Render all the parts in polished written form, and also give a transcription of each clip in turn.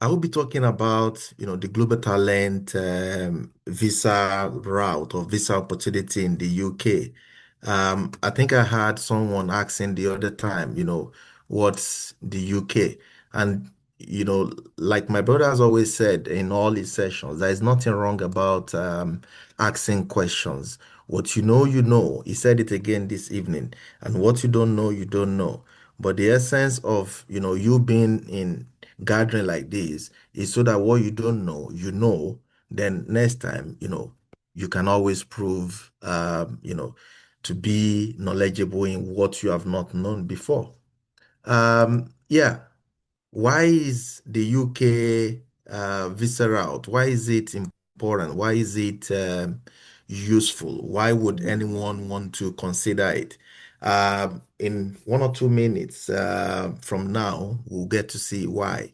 I will be talking about, the global talent visa route or visa opportunity in the UK. I think I had someone asking the other time, what's the UK? And, like my brother has always said in all his sessions, there is nothing wrong about asking questions. What you know, you know. He said it again this evening. And what you don't know, you don't know. But the essence of, you being in gathering like this is so that what you don't know, you know, then next time, you can always prove, to be knowledgeable in what you have not known before. Yeah. Why is the UK visa route? Why is it important? Why is it useful? Why would anyone want to consider it? In 1 or 2 minutes from now, we'll get to see why.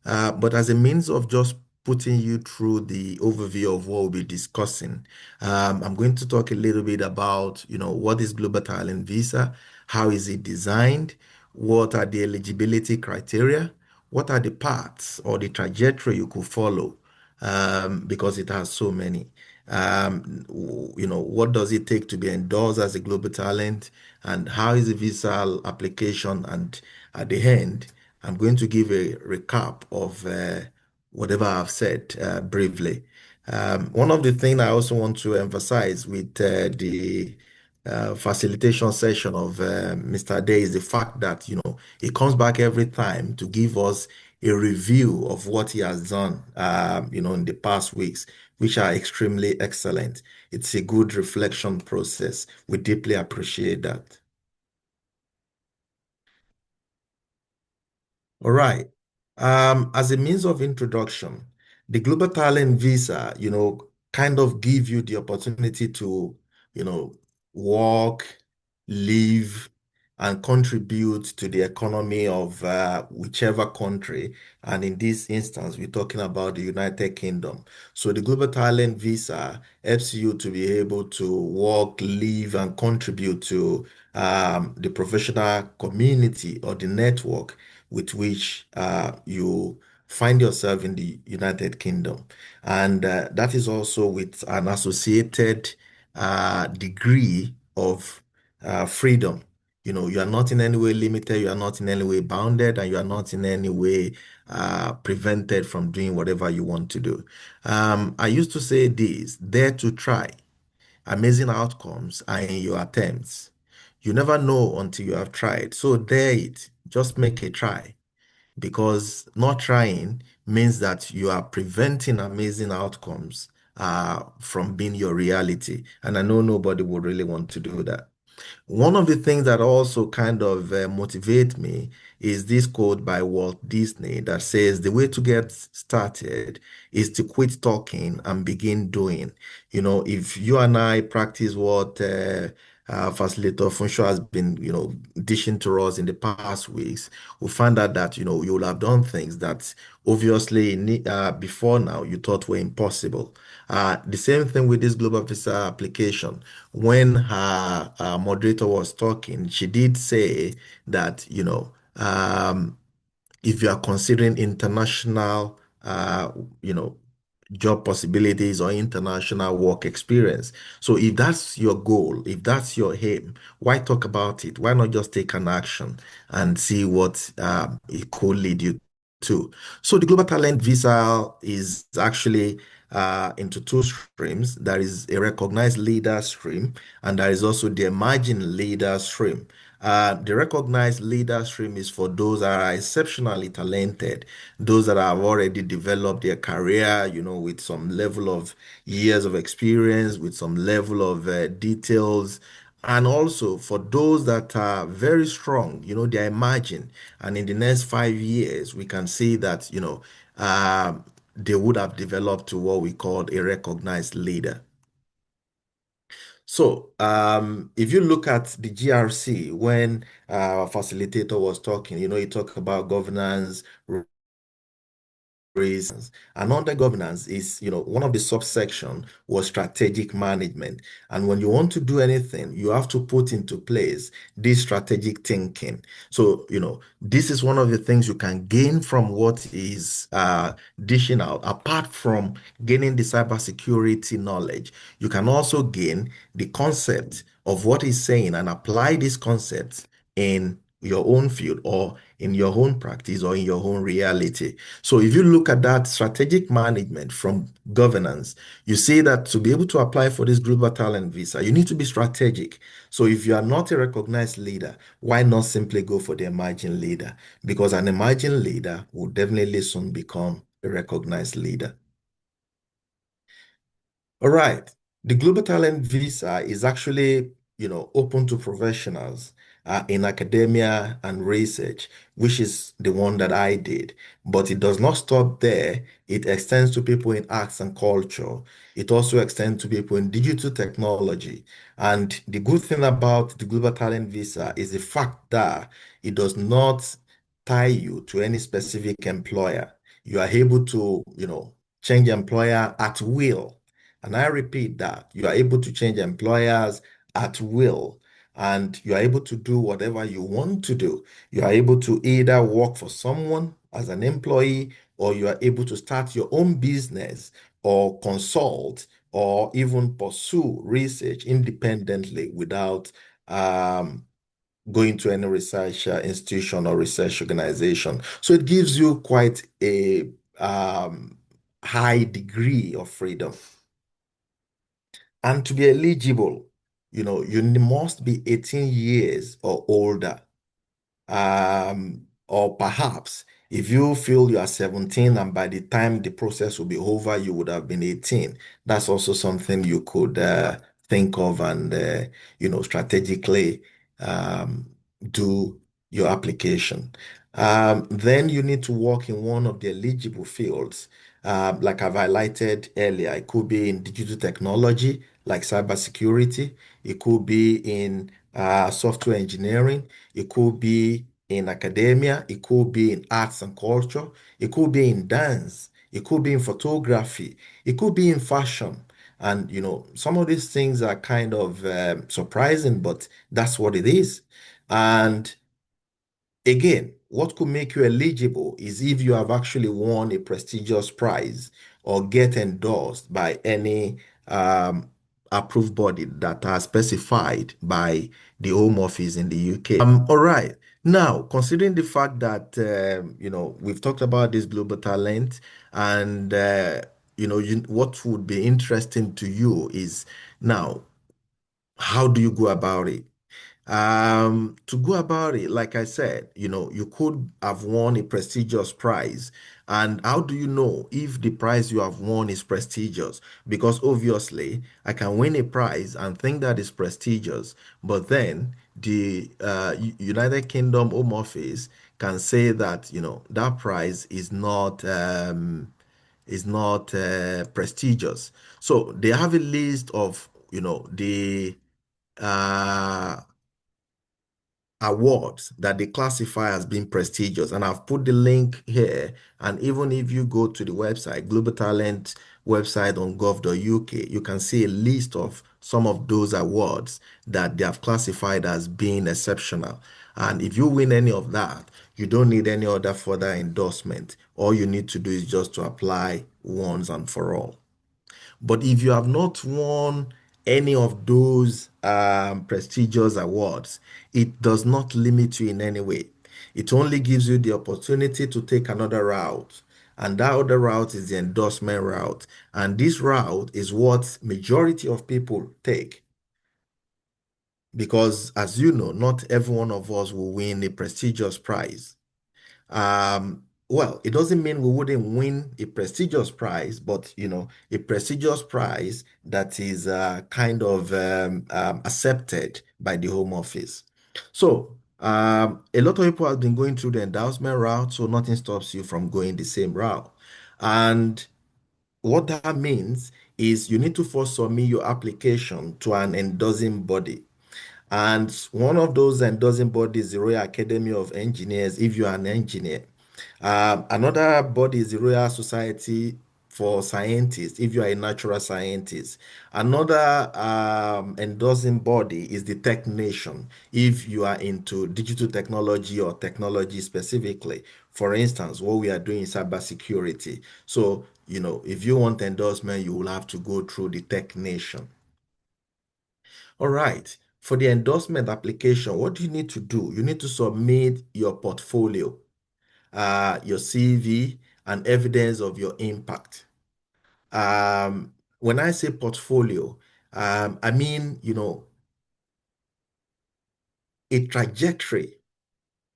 But as a means of just putting you through the overview of what we'll be discussing, I'm going to talk a little bit about, what is Global Talent Visa? How is it designed? What are the eligibility criteria? What are the paths or the trajectory you could follow? Because it has so many. What does it take to be endorsed as a global talent? And how is the visa application? And at the end, I'm going to give a recap of whatever I've said briefly. One of the things I also want to emphasize with the facilitation session of Mr. Day is the fact that, he comes back every time to give us a review of what he has done, in the past weeks, which are extremely excellent. It's a good reflection process. We deeply appreciate that. All right. As a means of introduction, the Global Talent Visa, kind of give you the opportunity to, you know, work, live, and contribute to the economy of whichever country. And in this instance, we're talking about the United Kingdom. So the Global Talent Visa helps you to be able to work, live, and contribute to the professional community or the network with which you find yourself in the United Kingdom. And that is also with an associated degree of freedom. You are not in any way limited, you are not in any way bounded, and you are not in any way prevented from doing whatever you want to do. I used to say this, dare to try. Amazing outcomes are in your attempts. You never know until you have tried. So dare it. Just make a try because not trying means that you are preventing amazing outcomes from being your reality. And I know nobody would really want to do that. One of the things that also kind of motivate me is this quote by Walt Disney that says the way to get started is to quit talking and begin doing. If you and I practice what Facilitator Funsho has been, dishing to us in the past weeks, we find out that, you will have done things that obviously before now you thought were impossible. The same thing with this global visa application. When her moderator was talking, she did say that, if you are considering international, you know, job possibilities or international work experience. So if that's your goal, if that's your aim, why talk about it? Why not just take an action and see what it could lead you to? So the Global Talent Visa is actually into two streams. There is a recognized leader stream, and there is also the emerging leader stream. The recognized leader stream is for those that are exceptionally talented, those that have already developed their career, with some level of years of experience, with some level of details. And also for those that are very strong, they're emerging. And in the next 5 years, we can see that, uh, they would have developed to what we call a recognized leader. So, if you look at the GRC, when our facilitator was talking, he talked about governance, reasons. And under governance is, one of the subsection was strategic management. And when you want to do anything, you have to put into place this strategic thinking. So, this is one of the things you can gain from what is dishing out. Apart from gaining the cybersecurity knowledge, you can also gain the concept of what he's saying and apply these concepts in your own field or in your own practice or in your own reality. So if you look at that strategic management from governance, you see that to be able to apply for this global talent visa, you need to be strategic. So if you are not a recognized leader, why not simply go for the emerging leader? Because an emerging leader will definitely soon become a recognized leader. All right. The Global Talent Visa is actually, open to professionals in academia and research, which is the one that I did. But it does not stop there. It extends to people in arts and culture. It also extends to people in digital technology. And the good thing about the Global Talent Visa is the fact that it does not tie you to any specific employer. You are able to, change employer at will. And I repeat that you are able to change employers at will, and you are able to do whatever you want to do. You are able to either work for someone as an employee, or you are able to start your own business or consult or even pursue research independently without um, going to any research institution or research organization. So it gives you quite a high degree of freedom. And to be eligible, you must be 18 years or older. Or perhaps if you feel you are 17 and by the time the process will be over, you would have been 18. That's also something you could think of and, strategically um, do your application. Then you need to work in one of the eligible fields. Like I've highlighted earlier, it could be in digital technology, like cybersecurity. It could be in software engineering. It could be in academia, it could be in arts and culture, it could be in dance, it could be in photography, it could be in fashion. And some of these things are kind of surprising, but that's what it is. And again, what could make you eligible is if you have actually won a prestigious prize or get endorsed by any um, approved body that are specified by the Home Office in the UK. All right. Now, considering the fact that we've talked about this global talent, and what would be interesting to you is now, how do you go about it? To go about it, like I said, you could have won a prestigious prize. And how do you know if the prize you have won is prestigious? Because obviously, I can win a prize and think that is prestigious, but then the United Kingdom Home Office can say that, that prize is not prestigious. So they have a list of, the uh, awards that they classify as being prestigious. And I've put the link here. And even if you go to the website, Global Talent website on gov.uk, you can see a list of some of those awards that they have classified as being exceptional. And if you win any of that, you don't need any other further endorsement. All you need to do is just to apply once and for all. But if you have not won any of those prestigious awards, it does not limit you in any way. It only gives you the opportunity to take another route. And that other route is the endorsement route. And this route is what majority of people take. Because as you know, not every one of us will win a prestigious prize. Well, it doesn't mean we wouldn't win a prestigious prize, but a prestigious prize that is kind of accepted by the Home Office. So, a lot of people have been going through the endorsement route, so nothing stops you from going the same route. And what that means is you need to first submit your application to an endorsing body. And one of those endorsing bodies is the Royal Academy of Engineers, if you are an engineer. Another body is the Royal Society for Scientists, if you are a natural scientist. Another endorsing body is the Tech Nation, if you are into digital technology or technology specifically. For instance, what we are doing is cybersecurity. So, if you want endorsement, you will have to go through the Tech Nation. All right. For the endorsement application, what do you need to do? You need to submit your portfolio, your CV, and evidence of your impact. When I say portfolio, I mean, a trajectory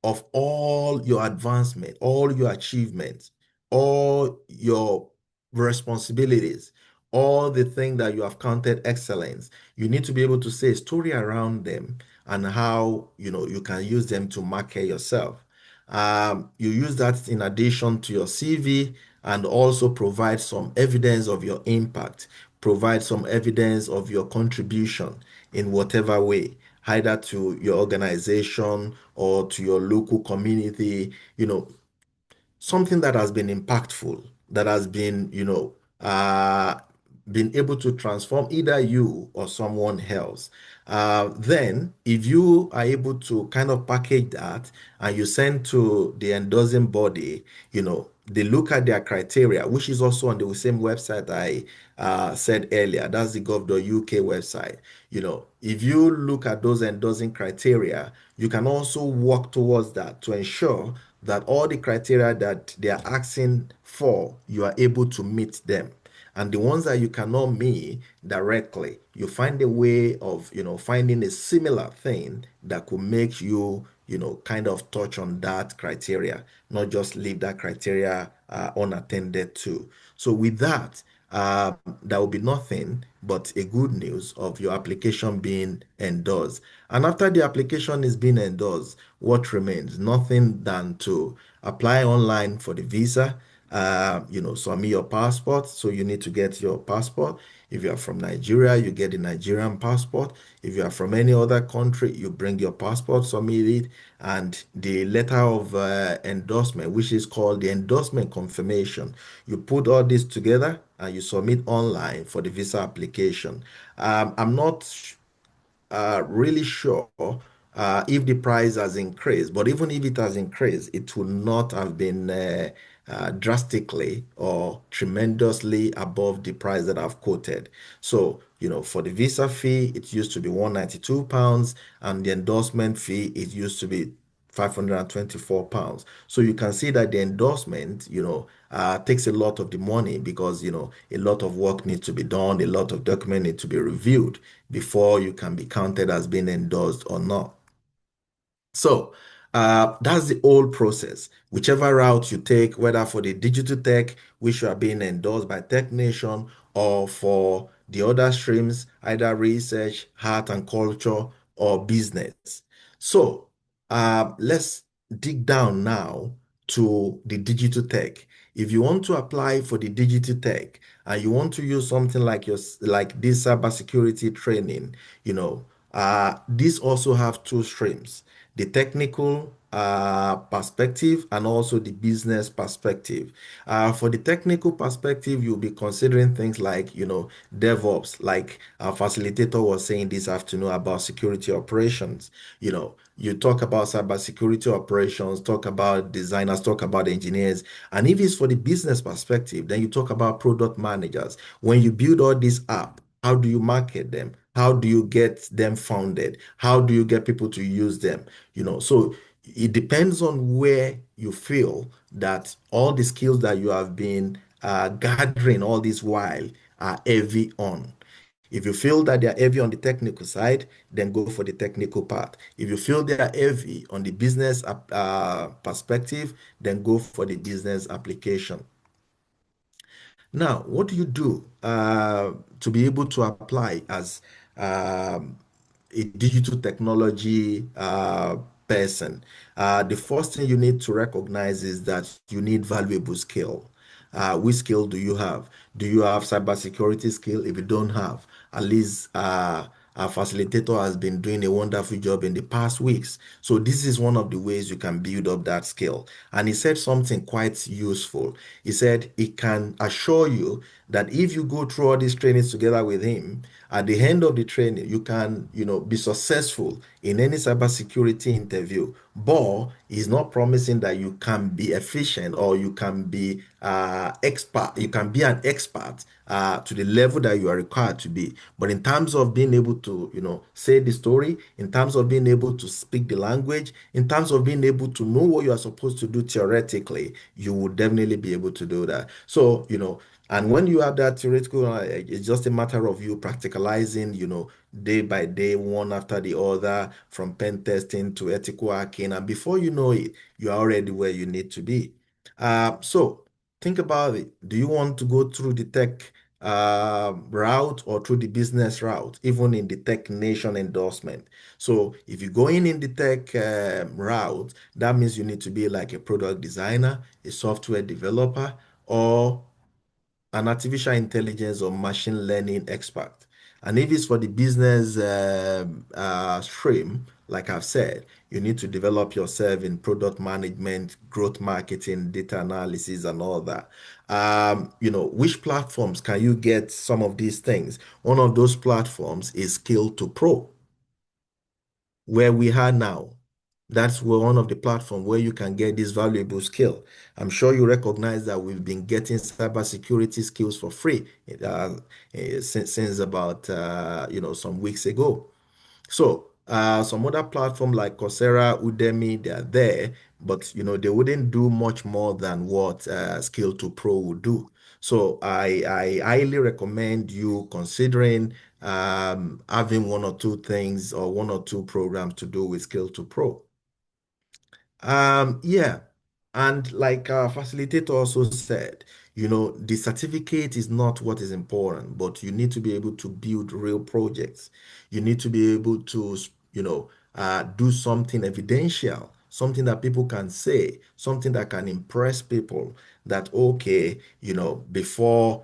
of all your advancement, all your achievements, all your responsibilities, all the things that you have counted excellence. You need to be able to say a story around them and how you can use them to market yourself. You use that in addition to your CV and also provide some evidence of your impact, provide some evidence of your contribution in whatever way, either to your organization or to your local community, something that has been impactful, that has been able to transform either you or someone else. Then, if you are able to kind of package that and you send to the endorsing body, they look at their criteria, which is also on the same website I said earlier. That's the gov.uk website. If you look at those endorsing criteria, you can also work towards that to ensure that all the criteria that they are asking for, you are able to meet them. And the ones that you cannot meet directly, you find a way of, finding a similar thing that could make you, kind of touch on that criteria, not just leave that criteria unattended to. So with that, there will be nothing but a good news of your application being endorsed. And after the application is being endorsed, what remains? Nothing than to apply online for the visa, submit your passport. So you need to get your passport. If you are from Nigeria, you get the Nigerian passport. If you are from any other country, you bring your passport, submit it, and the letter of endorsement, which is called the endorsement confirmation. You put all this together and you submit online for the visa application. I'm not really sure if the price has increased, but even if it has increased, it will not have been drastically or tremendously above the price that I've quoted. So, for the visa fee, it used to be £192, and the endorsement fee, it used to be £524. So you can see that the endorsement, takes a lot of the money because, a lot of work needs to be done, a lot of document need to be reviewed before you can be counted as being endorsed or not. So that's the whole process. Whichever route you take, whether for the digital tech, which you are being endorsed by Tech Nation, or for the other streams, either research, art and culture, or business. So let's dig down now to the digital tech. If you want to apply for the digital tech and you want to use something like this cybersecurity training, these also have two streams, the technical perspective and also the business perspective. For the technical perspective, you'll be considering things like, DevOps, like our facilitator was saying this afternoon about security operations. You talk about cybersecurity operations, talk about designers, talk about engineers. And if it's for the business perspective, then you talk about product managers. When you build all these apps, how do you market them? How do you get them founded? How do you get people to use them? So it depends on where you feel that all the skills that you have been gathering all this while are heavy on. If you feel that they are heavy on the technical side, then go for the technical part. If you feel they are heavy on the business perspective, then go for the business application. Now, what do you do to be able to apply as um, a digital technology person? The first thing you need to recognize is that you need valuable skill. Which skill do you have? Do you have cybersecurity skill? If you don't have, at least our facilitator has been doing a wonderful job in the past weeks. So this is one of the ways you can build up that skill. And he said something quite useful. He said he can assure you that if you go through all these trainings together with him, at the end of the training, you can, be successful in any cybersecurity interview. But he's not promising that you can be efficient or you can be expert. You can be an expert to the level that you are required to be. But in terms of being able to, say the story, in terms of being able to speak the language, in terms of being able to know what you are supposed to do theoretically, you will definitely be able to do that. So, and when you have that theoretical knowledge, it's just a matter of you practicalizing, day by day, one after the other, from pen testing to ethical hacking. And before you know it, you're already where you need to be. So think about it. Do you want to go through the tech route or through the business route, even in the tech nation endorsement? So if you're going in the tech route, that means you need to be like a product designer, a software developer, or an artificial intelligence or machine learning expert. And if it's for the business stream, like I've said, you need to develop yourself in product management, growth marketing, data analysis, and all that. Which platforms can you get some of these things? One of those platforms is Skill to Pro, where we are now. That's one of the platform where you can get this valuable skill. I'm sure you recognize that we've been getting cybersecurity skills for free since about some weeks ago. So some other platform like Coursera, Udemy, they are there, but they wouldn't do much more than what Skill to Pro would do. So I highly recommend you considering having one or two things or one or two programs to do with Skill to Pro. Yeah. And like our facilitator also said, the certificate is not what is important, but you need to be able to build real projects. You need to be able to, do something evidential, something that people can say, something that can impress people that, okay, before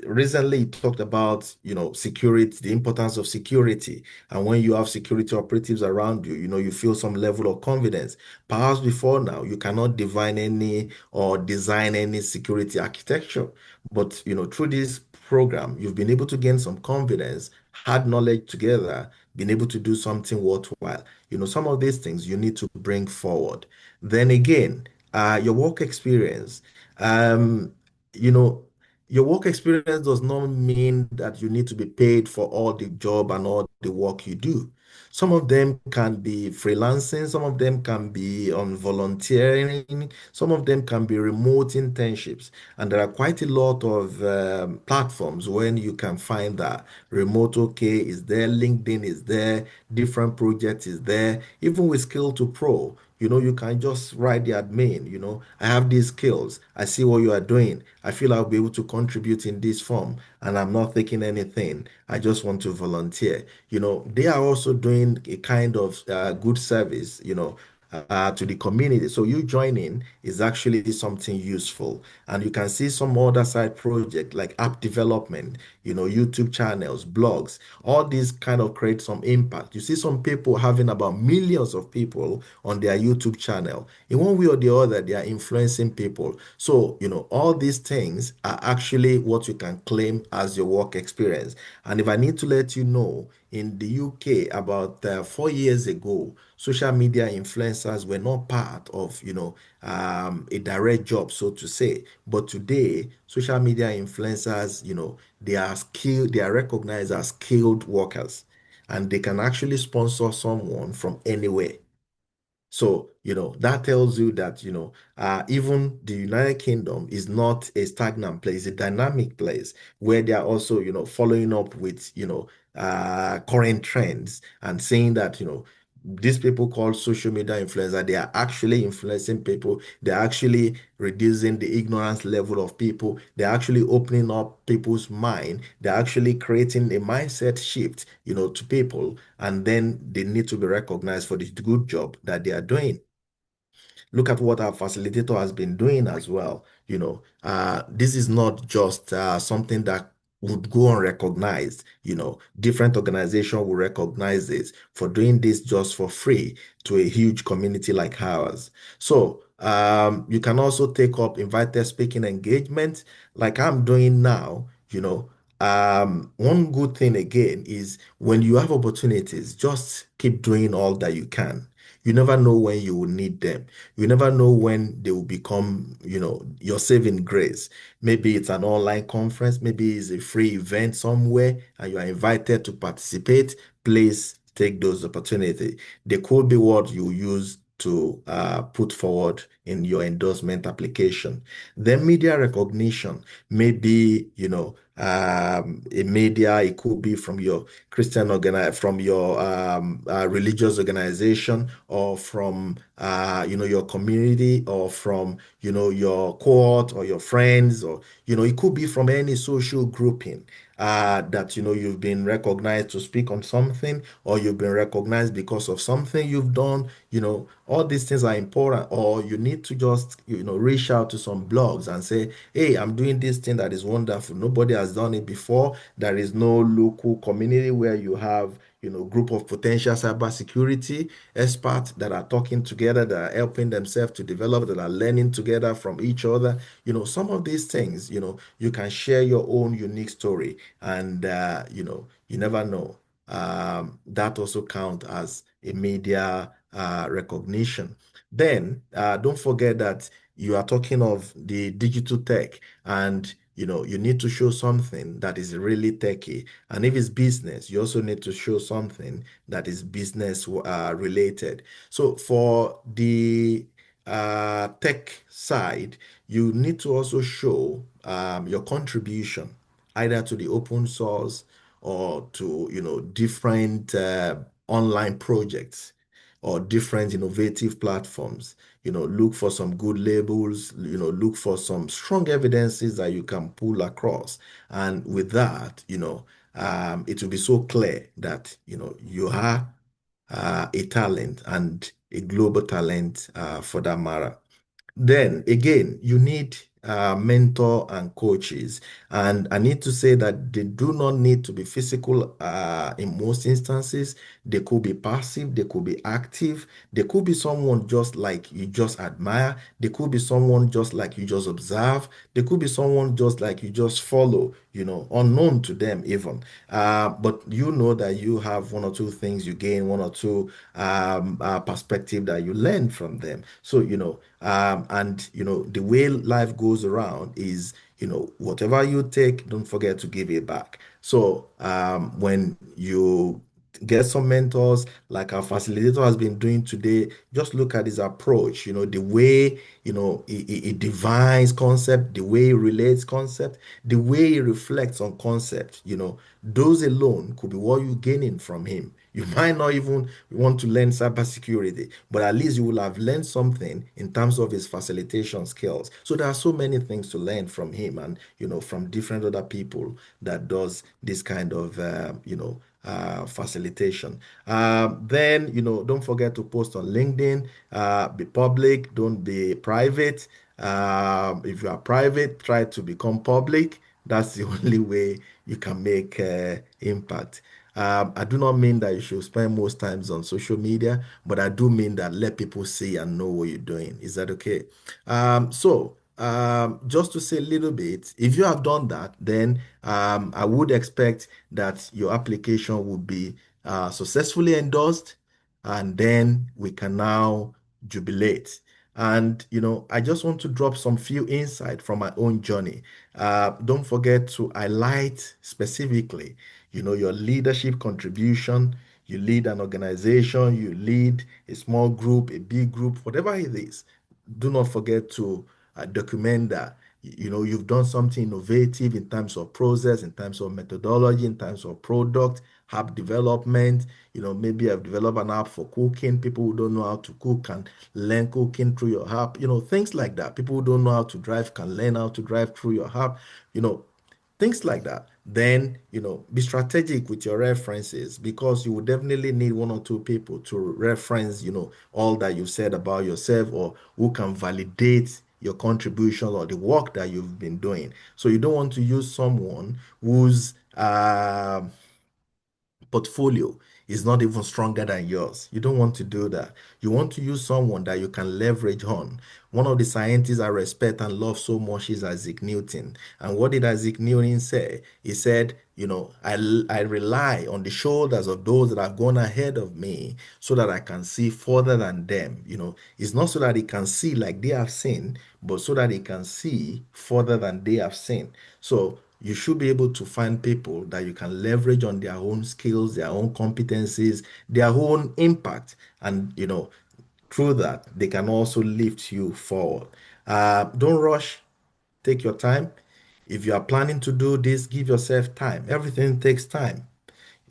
recently he talked about, security, the importance of security. And when you have security operatives around you, you feel some level of confidence. Perhaps before now, you cannot define any or design any security architecture. But, through this program, you've been able to gain some confidence, had knowledge together, been able to do something worthwhile. Some of these things you need to bring forward. Then again, your work experience. Um, you know, your work experience does not mean that you need to be paid for all the job and all the work you do. Some of them can be freelancing, some of them can be on volunteering, some of them can be remote internships. And there are quite a lot of platforms when you can find that remote OK is there, LinkedIn is there, different projects is there. Even with Skill to Pro, you can just write the admin, I have these skills. I see what you are doing. I feel I'll be able to contribute in this form and I'm not taking anything. I just want to volunteer. They are also doing a kind of good service, to the community. So you joining is actually something useful. And you can see some other side project like app development, YouTube channels, blogs, all these kind of create some impact. You see some people having about millions of people on their YouTube channel. In one way or the other, they are influencing people. So, all these things are actually what you can claim as your work experience. And if I need to let you know, in the UK about 4 years ago, social media influencers were not part of, a direct job, so to say. But today, social media influencers, they are skilled, they are recognized as skilled workers, and they can actually sponsor someone from anywhere. So, that tells you that, even the United Kingdom is not a stagnant place, a dynamic place where they are also, following up with, current trends and saying that, these people called social media influencer, they are actually influencing people. They're actually reducing the ignorance level of people. They're actually opening up people's mind. They're actually creating a mindset shift, to people. And then they need to be recognized for the good job that they are doing. Look at what our facilitator has been doing as well. This is not just something that would go unrecognized. Different organizations will recognize this for doing this just for free to a huge community like ours. So you can also take up invited speaking engagements like I'm doing now. One good thing again is when you have opportunities, just keep doing all that you can. You never know when you will need them. You never know when they will become, your saving grace. Maybe it's an online conference, maybe it's a free event somewhere, and you are invited to participate. Please take those opportunities. They could be what you use to put forward in your endorsement application. Then media recognition, maybe, a media, it could be from your from your religious organization, or from your community, or from your cohort or your friends, or it could be from any social grouping that you've been recognized to speak on something, or you've been recognized because of something you've done. All these things are important. Or you need to just reach out to some blogs and say, hey, I'm doing this thing that is wonderful, nobody has done it before. There is no local community where you have group of potential cybersecurity experts that are talking together, that are helping themselves to develop, that are learning together from each other. Some of these things, you can share your own unique story, and you never know. That also count as a media recognition. Then don't forget that you are talking of the digital tech, and you need to show something that is really techy. And if it's business, you also need to show something that is business related. So for the tech side, you need to also show your contribution either to the open source or to different online projects or different innovative platforms. Look for some good labels, look for some strong evidences that you can pull across. And with that, it will be so clear that you are a talent, and a global talent for that matter. Then again, you need mentor and coaches. And I need to say that they do not need to be physical in most instances. They could be passive, they could be active, they could be someone just like you just admire, they could be someone just like you just observe, they could be someone just like you just follow, unknown to them even. But you know that you have one or two things you gain, one or two perspective that you learn from them. So, and the way life goes around is, whatever you take, don't forget to give it back. So, when you get some mentors like our facilitator has been doing today, just look at his approach, the way, he defines concept, the way he relates concept, the way he reflects on concept. Those alone could be what you're gaining from him. You might not even want to learn cybersecurity, but at least you will have learned something in terms of his facilitation skills. So there are so many things to learn from him, and from different other people that does this kind of facilitation. Then don't forget to post on LinkedIn. Be public, don't be private. If you are private, try to become public. That's the only way you can make impact. I do not mean that you should spend most times on social media, but I do mean that let people see and know what you're doing. Is that okay? Just to say a little bit, if you have done that, then I would expect that your application would be successfully endorsed, and then we can now jubilate. And I just want to drop some few insight from my own journey. Don't forget to highlight specifically, your leadership contribution. You lead an organization, you lead a small group, a big group, whatever it is. Do not forget to document that. You've done something innovative in terms of process, in terms of methodology, in terms of product, app development. Maybe I've developed an app for cooking. People who don't know how to cook can learn cooking through your app. Things like that. People who don't know how to drive can learn how to drive through your app. You know, things like that. Then be strategic with your references, because you will definitely need one or two people to reference all that you said about yourself, or who can validate your contribution or the work that you've been doing. So you don't want to use someone whose portfolio is not even stronger than yours. You don't want to do that. You want to use someone that you can leverage on. One of the scientists I respect and love so much is Isaac Newton. And what did Isaac Newton say? He said, I rely on the shoulders of those that have gone ahead of me so that I can see further than them. It's not so that he can see like they have seen, but so that he can see further than they have seen. So you should be able to find people that you can leverage on their own skills, their own competencies, their own impact. And, through that, they can also lift you forward. Don't rush, take your time. If you are planning to do this, give yourself time. Everything takes time.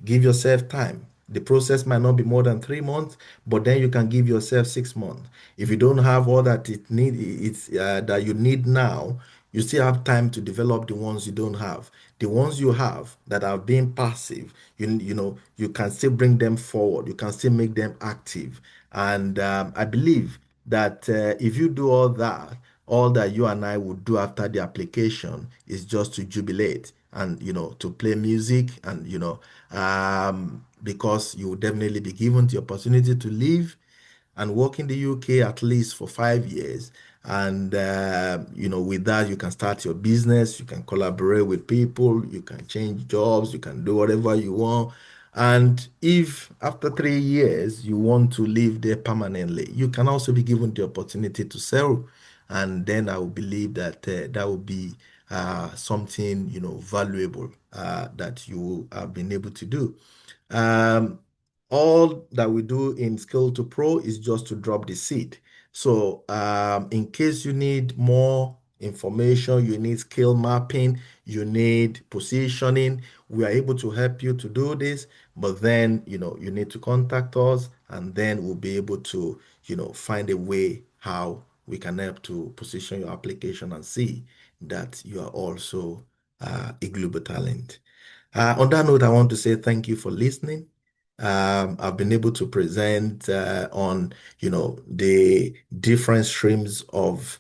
Give yourself time. The process might not be more than 3 months, but then you can give yourself 6 months. If you don't have all that that you need now, you still have time to develop the ones you don't have. The ones you have that are being passive, you can still bring them forward. You can still make them active. And I believe that if you do all that you and I would do after the application is just to jubilate and to play music and because you will definitely be given the opportunity to live and work in the UK at least for 5 years. And with that, you can start your business, you can collaborate with people, you can change jobs, you can do whatever you want. And if after 3 years you want to live there permanently, you can also be given the opportunity to sell. And then I would believe that that would be something valuable that you have been able to do. Um, all that we do in Skill to Pro is just to drop the seed. So, in case you need more information, you need skill mapping, you need positioning, we are able to help you to do this. But then, you need to contact us, and then we'll be able to, find a way how we can help to position your application and see that you are also a global talent. On that note, I want to say thank you for listening. I've been able to present on, the different streams of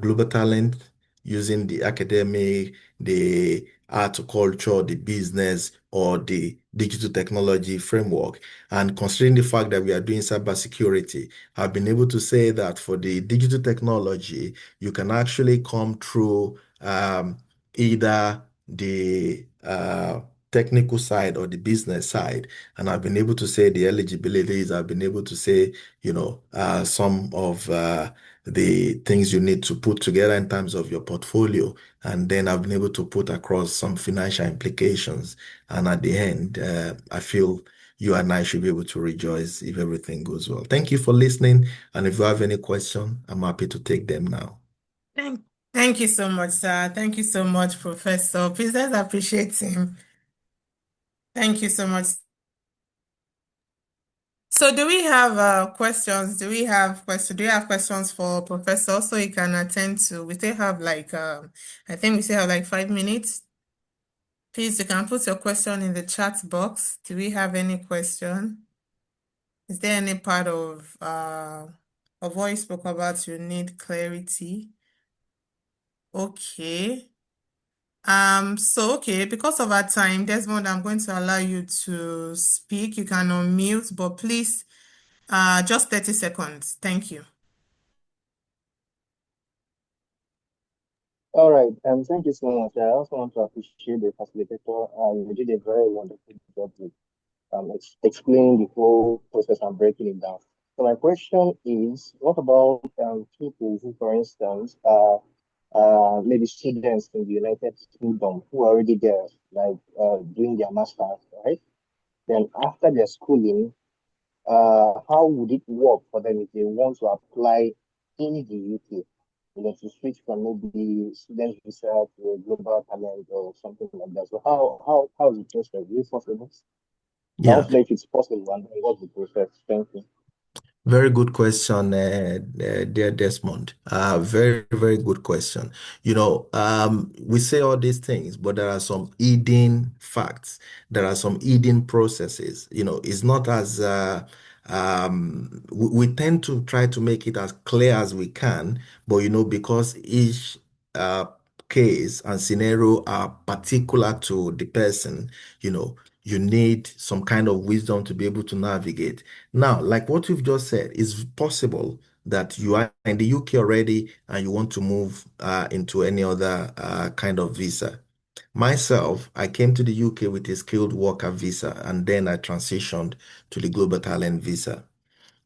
global talent using the academic, the art, culture, the business, or the digital technology framework. And considering the fact that we are doing cybersecurity, I've been able to say that for the digital technology, you can actually come through either the technical side or the business side. And I've been able to say the eligibilities, I've been able to say, some of the things you need to put together in terms of your portfolio. And then I've been able to put across some financial implications. And at the end, I feel you and I should be able to rejoice if everything goes well. Thank you for listening. And if you have any question, I'm happy to take them now. Thank, thank you so much, sir. Thank you so much, Professor. Please let's appreciate him. Thank you so much. So do we have questions? Do we have questions? Do you have questions for Professor so he can attend to? We still have like I think we still have like 5 minutes. Please, you can put your question in the chat box. Do we have any question? Is there any part of what you spoke about you need clarity? Okay. Okay, because of our time, Desmond, I'm going to allow you to speak. You can unmute, but please, just 30 seconds. Thank you. All right. Thank you so much. I also want to appreciate the facilitator. You did a very wonderful job with explaining the whole process and breaking it down. So my question is, what about people who, for instance, are maybe students in the United Kingdom who are already there, like doing their masters, right? Then after their schooling, how would it work for them if they want to apply in the UK? To switch from maybe student visa to a global talent or something like that. So how is the process? Is it possible? I Yeah. want to know if it's possible and what's the process. Thank you. Very good question, dear Desmond. Very, very good question. We say all these things, but there are some hidden facts. There are some hidden processes. It's not as we tend to try to make it as clear as we can, but because each uh, case and scenario are particular to the person, you know, you need some kind of wisdom to be able to navigate. Now, like what you've just said, it's possible that you are in the UK already and you want to move into any other kind of visa. Myself, I came to the UK with a skilled worker visa and then I transitioned to the global talent visa.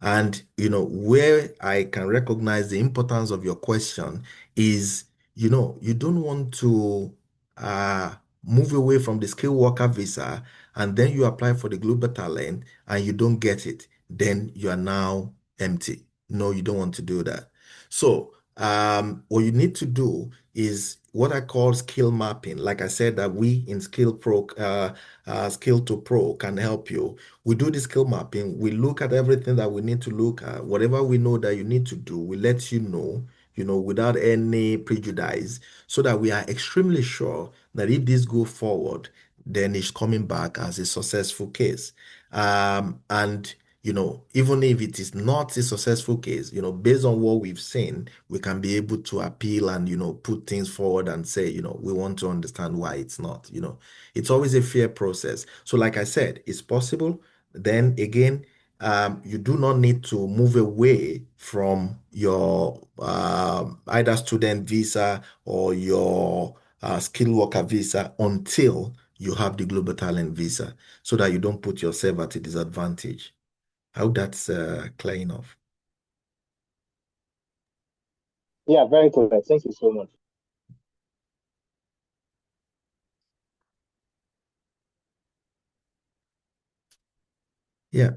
And where I can recognize the importance of your question is, you don't want to uh, move away from the skilled worker visa and then you apply for the global talent and you don't get it. Then you are now empty. No, you don't want to do that. So, what you need to do is what I call skill mapping. Like I said, that we in Skill to Pro can help you. We do the skill mapping. We look at everything that we need to look at. Whatever we know that you need to do, we let you know, without any prejudice, so that we are extremely sure that if this go forward, then it's coming back as a successful case. And even if it is not a successful case, based on what we've seen, we can be able to appeal and, put things forward and say, we want to understand why it's not, it's always a fair process. So, like I said, it's possible. Then again, you do not need to move away from your either student visa or your skilled worker visa until you have the global talent visa so that you don't put yourself at a disadvantage. I hope that's clear enough. Yeah, very correct. Thank you so much. Yeah.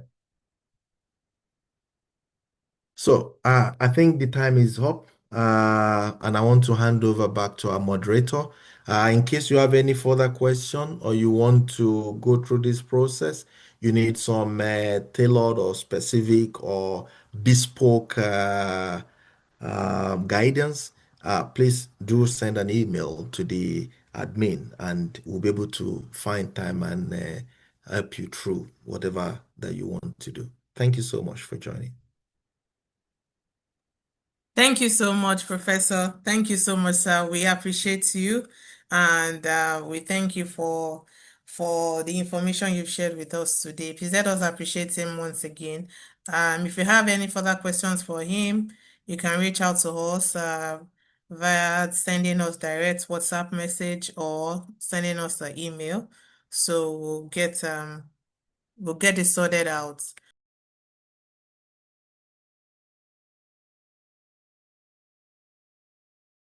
So I think the time is up, and I want to hand over back to our moderator. In case you have any further question or you want to go through this process, you need some tailored or specific or bespoke guidance, please do send an email to the admin and we'll be able to find time and help you through whatever that you want to do. Thank you so much for joining. Thank you so much, Professor. Thank you so much, sir. We appreciate you, and we thank you for the information you've shared with us today. Please let us appreciate him once again. If you have any further questions for him, you can reach out to us via sending us direct WhatsApp message or sending us an email. So we'll get it sorted out.